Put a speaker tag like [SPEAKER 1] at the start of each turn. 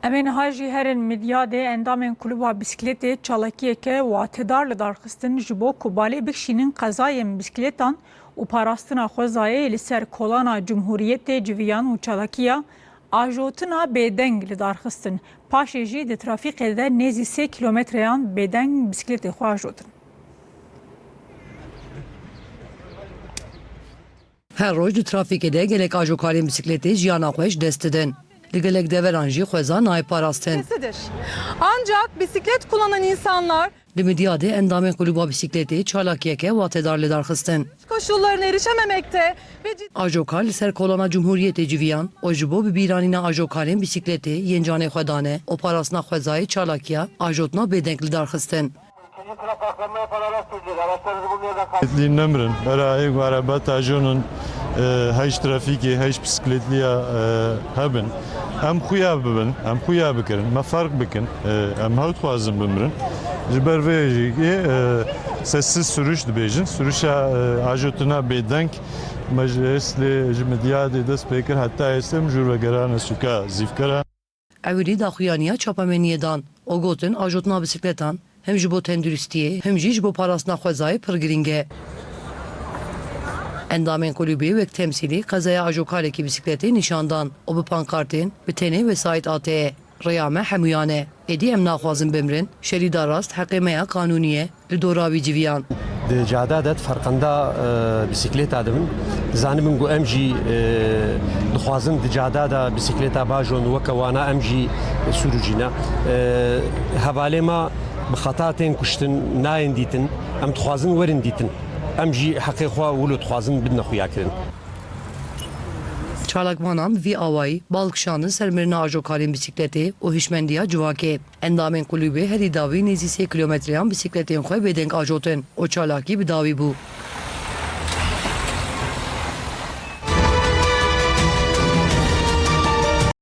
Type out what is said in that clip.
[SPEAKER 1] Emin hajî herên midyadê endamên kulüba bisikletê çalakiyeke watedar li darxistin ji bo ku balê bikişînin qezayên bisikletan û parastina xwezayê li ser kolana Cumhuriyetê civiyan û çalakiya ajotina bêdeng li darxistin. Paşê jî di trafîkê de nêzî 3 kilometreyan bêdeng bisikletê xwe ajotin.
[SPEAKER 2] Her roj di trafîkê de gelek ajokarên bisikletê jiyana xwe ji dest didin. Li gelek deveran jî xweza nayparastin.
[SPEAKER 3] Ancak bisiklet kullanan insanlar
[SPEAKER 2] Li midyadê endamên kulüba bisikletê çalakiyeke watedar li darxistin.
[SPEAKER 3] koşullarına erişememekte ve
[SPEAKER 2] Ajokar li ser kolana Cumhuriyetê civiyan û ji bo bibîranîna ajokarên bisikletê yên canê xwe dane û parastina xwezayê çalakiya ajotina bêdeng li darxistin.
[SPEAKER 4] Nemrin, berayê arabeta jonun heyş trafîkê, heyş bisikletliya hebin. Em xuya bibin, em xuya bikirin, me fark bikin, em hew dixwazin bimirin. Ji ber vê jî sessiz sürüş dibêjin, sürüşa ajotina bêdeng me ji eslê ji midyadê dest pê kir heta êstê em jûr vegerana sûka zîvkera.
[SPEAKER 2] Ewilî daxuyaniya çapameniyê dan û gotin ajotina bisikletan hem ji bo tenduristiyê hem jî ji bo parastina xwezayê pir giring e. Endamên kulübê wek temsîlî qezaya ajokarekî bisikletê nîşandan û bi pankartên bi tenê vesayet ATE. Rêya me hemûyan e. Êdî em naxwazin bimrin, şerîda rast heqê me ya kanûnî ye li doravî civiyan.
[SPEAKER 5] Di cada de farkında bisikleta dibin. Zanibin ku em jî dixwazin di cada de bisikleta bajon weke wana em jî sürücîne. Hevalê me bi xeta tên kuştin nayên dîtin, em dixwazin werin dîtin. Em jî heqê xwe wilo dixwazin bidine xuyakirin.
[SPEAKER 2] Çalakvanan vî awayî balkişandin sermirina ajokarên bisikletê û hişmendiya civakê. Endamên kulübê herî dawî nêzî 3 kilometreyan bisikletên xwe bêdeng ajotin û çalakî bi dawî bû.